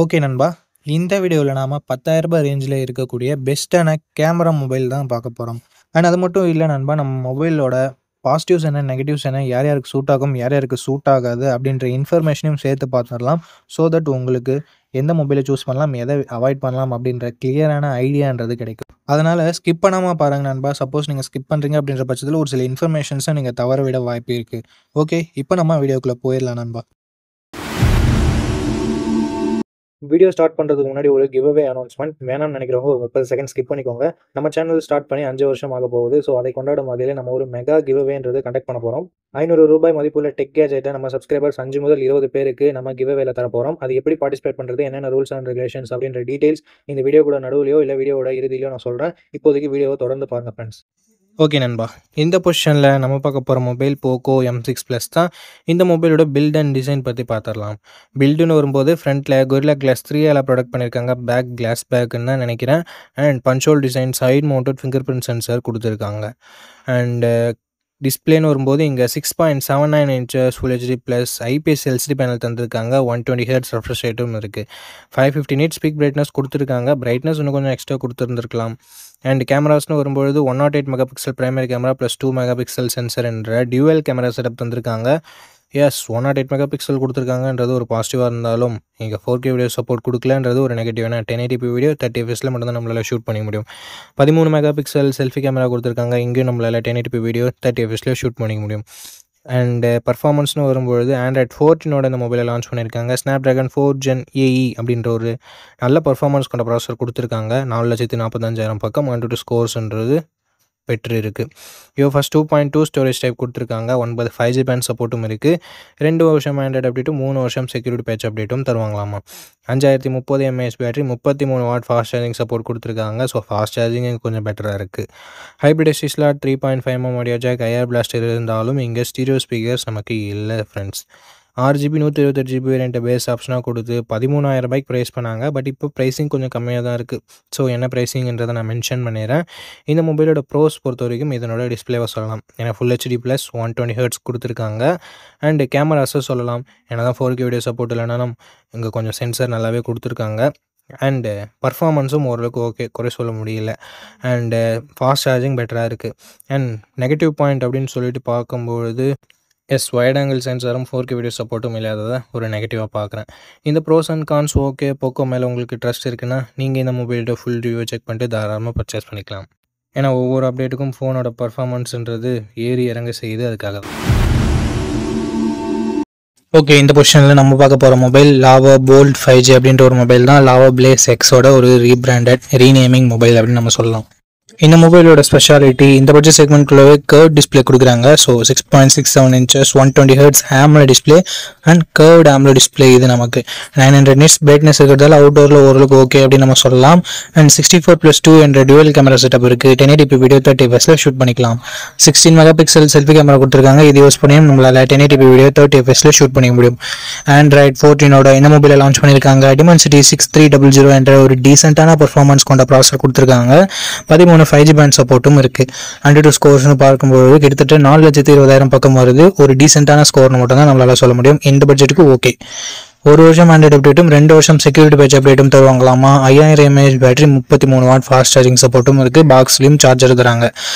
Okay நண்பா. இந்த வீடியோல நாம ரூ. 10,000 ரேஞ்சில இருக்கக்கூடிய பெஸ்ட்டான கேமரா மொபைல் தான் பார்க்க போறோம். அண்ட் அது மட்டும் இல்ல நண்பா, நம்ம மொபைலோட பாசிட்டிவ்ஸ் என்ன, நெகட்டிவ்ஸ் என்ன, யார் யாருக்கு சூட் ஆகும், யார் யாருக்கு சூட் ஆகாது அப்படின்ற இன்ஃபர்மேஷனையும் சேர்த்து பார்த்துடலாம். ஸோ தட் உங்களுக்கு எந்த மொபைலை சூஸ் பண்ணலாம், எதை அவாய்ட் பண்ணலாம் அப்படின்ற கிளியரான ஐடியான்றது கிடைக்கும். அதனால ஸ்கிப் பண்ணாம பாருங்க நண்பா. சப்போஸ் நீங்க ஸ்கிப் பண்றீங்க அப்படின்ற பட்சத்தில ஒரு சில இன்ஃபர்மேஷன்ஸ நீங்க தவற விட வாய்ப்பு இருக்கு. ஓகே, இப்போ நம்ம வீடியோக்குள்ள போயிரலாம் நண்பா. வீடியோ ஸ்டார்ட் பண்ணுறதுக்கு முன்னாடி ஒரு கிவ் அவே அனௌன்ஸ்மெண்ட் வேணாம்னு நினைக்கிறவங்க ஒரு 30 செகண்ட் ஸ்கிப் பண்ணிக்கோங்க. நம்ம சேனல் ஸ்டார்ட் பண்ணி 5 வருஷம் ஆக போகுது. ஸோ அதை கொண்டாடும் வகையில் நம்ம ஒரு மெகா கிவ் அவேன்றது கண்டக்ட் பண்ண போகிறோம். ரூ. 500 மதிப்புள்ள டெக் கேஜெட்டை நம்ம சப்ஸ்கிரைபர்ஸ் 5 முதல் 20 பேருக்கு நம்ம கிவ் அவேல தர போகிறோம். அது எப்படி பார்ட்டிசிபேட் பண்ணுறது, என்னென்ன ரூல்ஸ் அண்ட் ரெகுலேஷன்ஸ் அப்படின்ற டீடைல்ஸ் இந்த வீடியோ கூட நடுவுலையோ இல்லை வீடியோட இறுதியிலையோ நான் சொல்கிறேன். இப்போதைக்கு வீடியோவை தொடர்ந்து பாருங்க ஃப்ரெண்ட்ஸ். ஓகே நண்பா, இந்த பொசிஷனில் நம்ம பார்க்க போகிற மொபைல் போக்கோ M6 ப்ளஸ் தான். இந்த மொபைலோட பில்ட் அண்ட் டிசைன் பற்றி பார்த்துடலாம். பில்டுன்னு வரும்போது ஃப்ரண்ட்டில் கொரில்லா கிளாஸ் 3 ப்ரொடக்ட் பண்ணியிருக்காங்க. பேக் கிளாஸ் பேக்குன்னு தான் நினைக்கிறேன். And punch design, side mounted fingerprint sensor கொடுத்துருக்காங்க. அண்டு டிஸ்பிளேன்னு வரும்போது இங்கே 6.79 inches full HD plus IPS LCD panel தந்திருக்காங்க. 120 ஹெர்ட்ஸ் ரெஃப்ரெஷ் ரேட்டும் இருக்குது. 550 nits பீக் பிரைட்னஸ் கொடுத்துருக்காங்க. பிரைட்னஸ் இன்னும் கொஞ்சம் எக்ஸ்ட்ரா கொடுத்துருந்துருக்கலாம். அண்ட் கேமராஸ்னு வரும்பொழுது 108 megapixel primary camera plus 2 megapixel sensor என்ற டியூவல் கேமரா செட்டப் தந்திருக்காங்க. எஸ், 108 மெகா பிக்சல் கொடுத்துருக்காங்கன்றது ஒரு பாசிட்டிவாக இருந்தாலும் இங்கே 4K வீடியோ சப்போர்ட் கொடுக்கலன்றது ஒரு நெகட்டிவ். ஏன்னா 1080p வீடியோ 30 fps மட்டும்தான் நம்மளால் ஷூட் பண்ண முடியும். 13 மெகா பிக்சல் செல்ஃபி கேமரா கொடுத்துருக்காங்க. இங்கேயும் நம்மளால் 1080p வீடியோ 30 fps ஷூட் பண்ணிக்க முடியும். அண்டு பர்ஃபார்மன்ஸ்னு வரும்பொழுது Android 14 இந்த மொபைலை லான்ச் பண்ணியிருக்காங்க. Snapdragon 4 Gen AE அப்படின்ற ஒரு நல்ல பர்ஃபார்மன்ஸ் கொண்ட ப்ராசஸர் கொடுத்துருக்காங்க. 4,45,000 பக்கம் 1 ஸ்கோர்ஸ்ன்றது பெற்று இருக்குது. UFS 2.2 ஸ்டோரேஜ் டைப் கொடுத்துருக்காங்க. 9 5G பேண்ட் சப்போர்ட்டும் இருக்குது. 2 வருஷம் ஆண்ட்ராய்டு அப்டேட்டும் 3 வருஷம் செக்யூரிட்டி பேட்ச் அப்டேட்டும் தருவாங்களாமா. 5030 mAh battery, 33 watt fast charging support கொடுத்துருக்காங்க. ஸோ ஃபாஸ்ட் சார்ஜிங் கொஞ்சம் பெட்டராக இருக்குது. Hybrid SD slot 3.5mm audio jack, IR blaster இருந்தாலும் இங்கே ஸ்டீரியோ ஸ்பீக்கர்ஸ் நமக்கு இல்லை friends. 6GB 128GB variant base ஆப்ஷனாக கொடுத்து 13,000 ப்ரைஸ் பண்ணாங்க. பட் இப்போ ப்ரைஸிங் கொஞ்சம் கம்மியாக தான் இருக்குது. ஸோ என்ன ப்ரைஸிங்ன்றதை நான் மென்ஷன் பண்ணிடுறேன். இந்த மொபைலோட ப்ரோஸ் பொறுத்த வரைக்கும் இதனோட டிஸ்பிளேவை சொல்லலாம். ஏன்னா ஃபுல் ஹெச்டி ப்ளஸ் 120 ஹெர்ட்ஸ் கொடுத்துருக்காங்க. அண்டு கேமராஸை சொல்லலாம். ஏன்னா தான் 4K வீடியோ சப்போர்ட் இல்லைனாலும் இங்கே கொஞ்சம் சென்சர் நல்லாவே கொடுத்துருக்காங்க. அண்டு பர்ஃபார்மன்ஸும் ஓரளவுக்கு ஓகே, குறை சொல்ல முடியல. அண்டு ஃபாஸ்ட் சார்ஜிங் பெட்டராக இருக்குது. அண்ட் நெகட்டிவ் பாயிண்ட் அப்படின்னு சொல்லிட்டு பார்க்கும்பொழுது எஸ், வைட் ஆங்கிள் சென்சாரும் 4K வீடியோ சப்போர்ட்டும் இல்லாததை ஒரு நெகட்டிவாக பார்க்குறேன். இந்த pros and cons okay. Poco மேலே உங்களுக்கு ட்ரஸ்ட் இருக்குன்னா நீங்கள் இந்த மொபைலோட ஃபுல் ரிவ்யூ செக் பண்ணிட்டு தாராளமாக பர்ச்சேஸ் பண்ணிக்கலாம். ஏன்னா ஒவ்வொரு அப்டேட்டுக்கும் ஃபோனோட பர்ஃபார்மன்ஸ்ன்றது ஏறி இறங்க செய்யுது. அதுக்காக தான். ஓகே, இந்த பொசிஷனில் நம்ம பார்க்க போகிற மொபைல் லாவா போல்ட் 5G அப்படின்ற ஒரு மொபைல் தான். லாவா பிளேஸ் எக்ஸோட ஒரு ரீநேமிங் மொபைல் அப்படின்னு நம்ம சொல்லலாம். இந்த மொபைலோட ஸ்பெஷாலிட்டி, இந்த பட்ஜெட் செக்மெண்ட்குள்ளவே கர்வ் டிஸ்பிளே கொடுக்குறாங்க. So 6.67 inches 120 hertz AMOLED display and curved AMOLED display. இது நமக்கு 900 nits பிரைட்னஸ் இருக்கிறதால அவுட்டோரில் ஓரளவுக்கு ஓகே அப்படின்னு நம்ம சொல்லலாம். அண்ட் 64+2 என்ற டுவல் கேமரா செட்டப் இருக்குது. 1080p வீடியோ 30 fps ஷூட் பண்ணிக்கலாம். 16 மெகா பிக்சல் செல்ஃபி கேமரா கொடுத்துருக்காங்க. இது யூஸ் பண்ணியும் நம்மளால் 1080p வீடியோ 30 fps ஷூட் பண்ணிக்க முடியும். Android 14 இந்த மொபைலை லான்ச் பண்ணியிருக்காங்க. Dimensity 6300 என்ற ஒரு டீசென்ட்டான பர்ஃபார்மன்ஸ் கொண்ட ப்ராசஸர் கொடுத்துருக்காங்க. 13 5G பேண்ட் சப்போர்ட்டும் இருக்குது. 102 ஸ்கோர்ஸ்னு பார்க்கும்போது கிட்டத்தட்ட 4,20,000 பக்கம் வருது. ஒரு டீசென்ட்டான ஸ்கோர்னு மட்டும் தான் நம்மளால் சொல்ல முடியும். இந்த பட்ஜெட்டுக்கு ஓகே. 1 வருஷம் ஆண்ட்ராய்டு அப்டேட்டும் 2 வருஷம் செக்யூரிட்டி பேட்ச் அப்டேட்டும் தருவாங்களாமா. 5000 mAh battery, 33 watt fast charging சப்போர்ட்டும் இருக்குது. பாக்ஸ்லையும் சார்ஜர் தராங்க.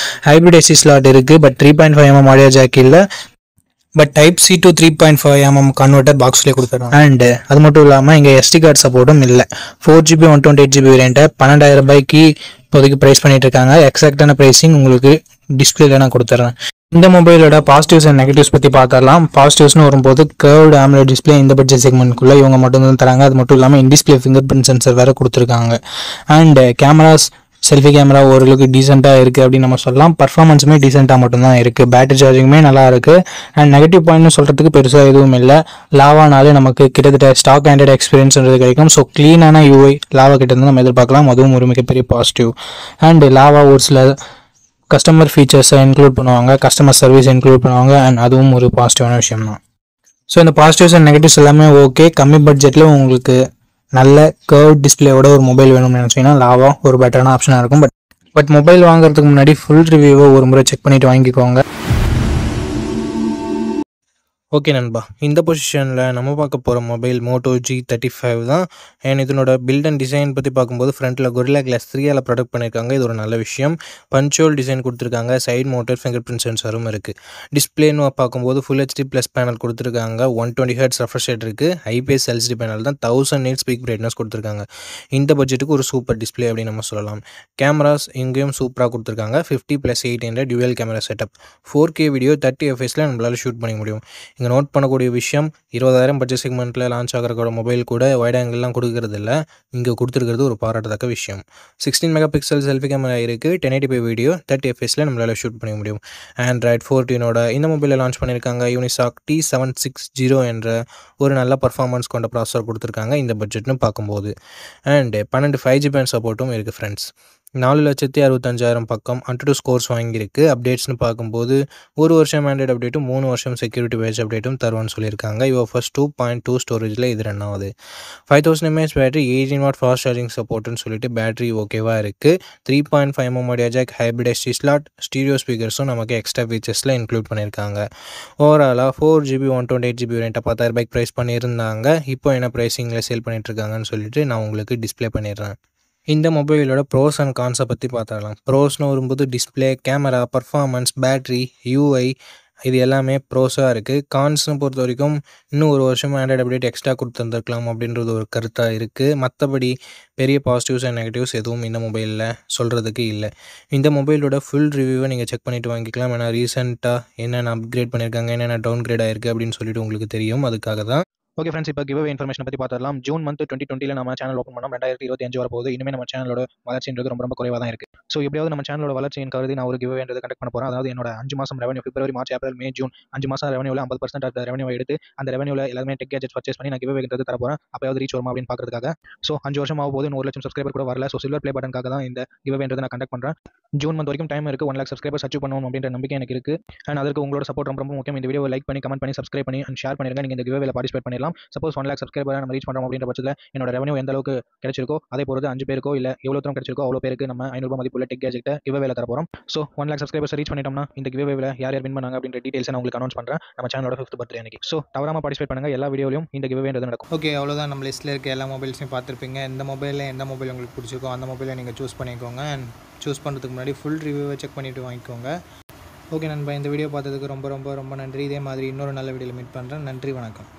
ஹைப்ரிட் SD ஸ்லாட் இருக்குது. பட் 3.5mm ஆடியோ ஜாக் இல்லை. But type C to 3.5mm converter பாக்ஸ்லேயே கொடுத்துருக்காங்க. அண்ட் அது மட்டும் இல்லாமல் இங்கே SD கார்டு சப்போர்ட்டும் இல்லை. 4GB 128GB வேரியண்ட்டை 12,000 இப்போதைக்கு ப்ரைஸ் பண்ணிட்டு இருக்காங்க. எக்ஸாக்டான ப்ரைஸிங் உங்களுக்கு டிஸ்பிளேல நான் கொடுத்துட்றேன். இந்த மொபைலோட பாசிட்டிவ்ஸ் அண்ட் நெகட்டிவ்ஸ் பற்றி பார்த்துடலாம். பாசிட்டிவ்ஸ்னு வரும்போது கர்வ்டு AMOLED டிஸ்பிளே இந்த பட்ஜெட் செக்மெண்ட்குள்ளே இவங்க மட்டும்தான் தராங்க. அது மட்டும் இல்லாமல் in display finger print sensor வேறு கொடுத்துருக்காங்க. அண்ட் கேமராஸ், செல்ஃபி கேமரா ஓரளவுக்கு டீசெண்டாக இருக்குது அப்படின்னு நம்ம சொல்லலாம். பர்ஃபார்மன்ஸுமே டீசெண்டாக மட்டும்தான் இருக்குது. பேட்டரி சார்ஜிங்குமே நல்லா இருக்குது. அண்ட் நெகட்டிவ் பாயிண்ட்னு சொல்கிறதுக்கு பெருசாக எதுவும் இல்லை. லாவானாலே நமக்கு கிட்டத்தட்ட ஸ்டாக் ஆண்ட்ராய்டு எக்ஸ்பீரியன்ஸ்ன்றது கிடைக்கும். ஸோ க்ளீனான UI லாவா கிட்டேருந்து நம்ம எதிர்பார்க்கலாம். அதுவும் ஒரு மிகப்பெரிய பாசிட்டிவ். அண்ட் லாவா ஒரு சில கஸ்டமர் ஃபீச்சர்ஸை இன்க்ளூட் பண்ணுவாங்க, கஸ்டமர் சர்வீஸ் இன்க்ளூட் பண்ணுவாங்க. அண்ட் அதுவும் ஒரு பாசிட்டிவான விஷயம் தான். ஸோ இந்த பாசிட்டிவ்ஸ் அண்ட் நெகட்டிவ்ஸ் எல்லாமே ஓகே. கம்மி பட்ஜெட்டில் உங்களுக்கு நல்ல கர்வ் டிஸ்பிளேயோட ஒரு மொபைல் வேணும்னு நினச்சிங்கன்னா லாவா ஒரு பெட்டரான ஆப்ஷனாக இருக்கும். பட் மொபைல் வாங்குறதுக்கு முன்னாடி ஃபுல் ரிவ்யூவை ஒரு முறை செக் பண்ணிவிட்டு வாங்கிக்கோங்க. ஓகே நண்பா. இந்த பொசிஷன்ல நம்ம பார்க்க போற மொபைல் Moto G35 தான். அண்ட் இதனோட பில்ட் அண்ட் டிசைன் பத்தி பார்க்கும்போது ஃப்ரண்ட்ல Gorilla Glass 3ஆல ப்ரொடக்ட் பண்ணியிருக்காங்க. இது ஒரு நல்ல விஷயம். பஞ்ச் ஹோல் டிசைன் குடுத்துருக்காங்க. சைடு மவுண்டட் ஃபிங்கர் பிரிண்ட் சென்சாரும் இருக்கு. டிஸ்ப்ளேன்னு பார்க்கும்போது ஃபுல் HD ப்ளஸ் பேனல் குடுத்துருக்காங்க. 120 ஹெர்ட்ஸ் ரெஃப்ரெஷ் ரேட் இருக்கு. IPS LCD பேனல் தான். 1000 nits பீக் பிரைட்னஸ் குடுத்துருக்காங்க. இந்த பட்ஜெட்டுக்கு ஒரு சூப்பர் டிஸ்ப்ளே அப்படின்னு நம்ம சொல்லலாம். கேமராஸ் இங்கேயும் சூப்பரா குடுத்துருக்காங்க. 50+8 என்ற twelve camera setup. 4K video 30 fpsல நம்மளால ஷூட் பண்ணிக்க முடியும். இங்கே நோட் பண்ணக்கூடிய விஷயம் 20,000 பட்ஜெட் செக்மெண்ட்டில் லான்ச் ஆகிற மொபைல் கூட வைட் ஆங்கிள்லாம் கொடுக்கறது இல்லை. இங்கே கொடுத்துருக்கிறது ஒரு பாராட்டத்தக்க விஷயம். 16 மெகா பிக்சல் செல்ஃபி கேமரா இருக்குது. 1080p வீடியோ 30 fpsல நம்மளால் ஷூட் பண்ண முடியும். Android 14 இந்த மொபைலில் லான்ச் பண்ணியிருக்காங்க. Unisoc T760 என்ற ஒரு நல்ல பர்ஃபார்மன்ஸ் கொண்ட ப்ராசஸர் கொடுத்துருக்காங்க இந்த பட்ஜெட்னு பார்க்கும்போது. அண்ட் 12 5G பேண்ட் சப்போர்ட்டும் இருக்குது ஃப்ரெண்ட்ஸ். 4,65,000 பக்கம் Antutu ஸ்கோர்ஸ் வாங்கியிருக்கு. அப்டேட்ஸ்னு பார்க்கும்போது 1 வருஷம் ஆண்ட்ராய்டு அப்டேட்டும் 3 வருஷம் செக்யூரிட்டி பேட்ச் அப்டேட்டும் தருவான்னு சொல்லியிருக்காங்க. ஃபர்ஸ்ட் 2.2 ஸ்டோரேஜில் இது ரன் ஆகுது. 5000 mAh battery 18 watt fast charging சப்போர்ட்னு சொல்லிட்டு பேட்டரி ஓகேவா இருக்குது. 3.5mm audio jack hybrid SD slot stereo ஸ்பீக்கர்ஸும் நமக்கு எக்ஸ்ட்ரா ஃபீச்சர்ஸில் இன்க்ளூட் பண்ணியிருக்காங்க. ஓவராலாக 4GB 128GB வேரியண்ட்டை 10,000 ரூபாய்க்கு ப்ரைஸ் பண்ணியிருந்தாங்க. இப்போ என்ன ப்ரைஸிங்கில் சேல் பண்ணிட்டுருக்காங்கன்னு சொல்லிட்டு நான் உங்களுக்கு டிஸ்ப்ளே பண்ணிடுறேன். இந்த மொபைலோட ப்ரோஸ் அண்ட் கான்ஸை பற்றி பார்த்துடலாம். ப்ரோஸ்னு வரும்போது display, camera, performance, battery, UI இது எல்லாமே ப்ரோஸாக இருக்குது. கான்ஸ்னு பொறுத்த வரைக்கும் இன்னும் 1 வருஷம் ஆண்ட்ராய்டு அப்டேட் எக்ஸ்ட்ரா கொடுத்துருந்துருக்கலாம் அப்படின்றது ஒரு கருத்தாக இருக்குது. மற்றபடி பெரிய பாசிட்டிவ்ஸ் அண்ட் நெகட்டிவ்ஸ் எதுவும் இந்த மொபைலில் சொல்கிறதுக்கு இல்லை. இந்த மொபைலோட ஃபுல் ரிவ்யூவை நீங்கள் செக் பண்ணிவிட்டு வாங்கிக்கலாம். ஏன்னா ரீசெண்டாக என்னென்ன அப்கிரேட் பண்ணியிருக்காங்க, என்னென்ன டவுன் கிரேட் ஆயிருக்கு அப்படின்னு சொல்லிட்டு உங்களுக்கு தெரியும். அதுக்காக தான். ஓகே ஃப்ரெண்ட்ஸ், இப்போ கிவ்அவே இன்ஃபர்மேஷன் பற்றி பார்த்துடலாம். ஜூன் மந்த் 2020 நம்ம சேனல் ஓப்பன் பண்ணோம். 2025 வரப்போகுது. இனிமேல் நம்ம சேனலோட வளர்ச்சின்றது ரொம்ப குறைவாக தான் இருக்குது. ஸோ எப்படியாவது நம்ம சேனலோட வளர்ச்சியின் கருதி நான் ஒரு கிவ்அவேன்றது கண்டக்ட் பண்ண போகிறேன். அதாவது என்னோட 5 மாதம் ரெவன்யூ பிப்ரவரி, மார்ச், ஏப்ரல், மே, ஜூன் 5 மாதம் ரெவன்யூவில் 50% ஆஃப் ரெவன்யூ எடுத்து அந்த ரெவன்யூவில் எல்லாமே டெக் கேஜெட்ஸ் பர்ச்சேஸ் பண்ணி நான் கிவ்அவேன்றது தர போகிறேன். அப்போயாவது ரீச் வருமா அப்படின்னு பார்க்கறதுக்காக. ஸோ 5 வருஷம் ஆக போது 1 லட்சம் சப்ஸ்கிரைபர் கூட வரல. ஸோ சில்வர் ப்ளே பட்டனுக்காக தான் இந்த கிவ்அவேன்றது நான் கண்டக்ட் பண்ணுறேன். ஜூன் மந்த் வரைக்கும் டைம் இருக்குது. 1 லேக் சப்ஸ்கிரைபர்ஸ் அச்சீவ் பண்ணணும் அப்படின்ற நம்பிக்கை எனக்கு இருக்குது. அண்ட் அதற்கு உங்களோட சப்போர்ட் ரொம்ப முக்கியம். இந்த வீடியோ லைக் பண்ணி, கமெண்ட் பண்ணி, சப்ஸ்கிரைப் பண்ணி அண்ட் ஷேர் பண்ணிருங்க. நீங்கள் இந்த கிவ்அவேல பார்ட்டிசிபேட் பண்ணிடலாம். சப்போஸ் 1 லேக் சப்ஸ்கிரைபர் நம்ம ரீச் பண்ணுறோம் அப்படின்ற பட்சத்தில் என்னோட ரெவன்யூ எந்த அளவுக்கு கிடைச்சிருக்கோ அதே பொறுத்து 5 பேருக்கோ இல்லை எவ்வளோ தூரம் கிடைச்சிருக்கோ அவ்வளோ பேருக்கு நம்ம 500 ரூபாய் மதிப்புள்ள டெக் கேஜெட்டை கிவ்அவேல தர போகிறோம். ஸோ 1 லேக் சப்ஸ்கிரைபர்ஸ் ரீச் பண்ணிட்டோம்னா இந்த கிவ்அவேல யார் வின் பண்ணாங்க அப்படின்ற டீடைல்ஸ் நான் உங்களுக்கு அனௌன்ஸ் பண்ணுறேன் நம்ம சேனலோட 5th பர்த்டே அன்னைக்கு. ஸோ தவறாமல் பார்ட்டிசிபேட் பண்ணுங்கள். எல்லா வீடியோலையும் இந்த கிவ்அவேன்றது நடக்கும். ஓகே, அவ்வளோதான். நம்ம லிஸ்ட்டில் இருக்க எல்லா மொபைல்ஸையும் பார்த்துருப்பீங்க. எந்த மொபைல் உங்களுக்கு பிடிச்சிருக்கோ அந்த மொபைலை நீங்கள் சூஸ் பண்ணிக்கோங்க. அண்ட் சூஸ் பண்ணுறதுக்கு முன்னாடி ஃபுல் ரிவ்யூவை செக் பண்ணிவிட்டு வாங்கிக்கோங்க. ஓகே நண்பா, இந்த வீடியோ பார்த்ததுக்கு ரொம்ப ரொம்ப ரொம்ப நன்றி. இதே மாதிரி இன்னொரு நல்ல வீடியோவில் மீட் பண்ணுறேன். நன்றி, வணக்கம்.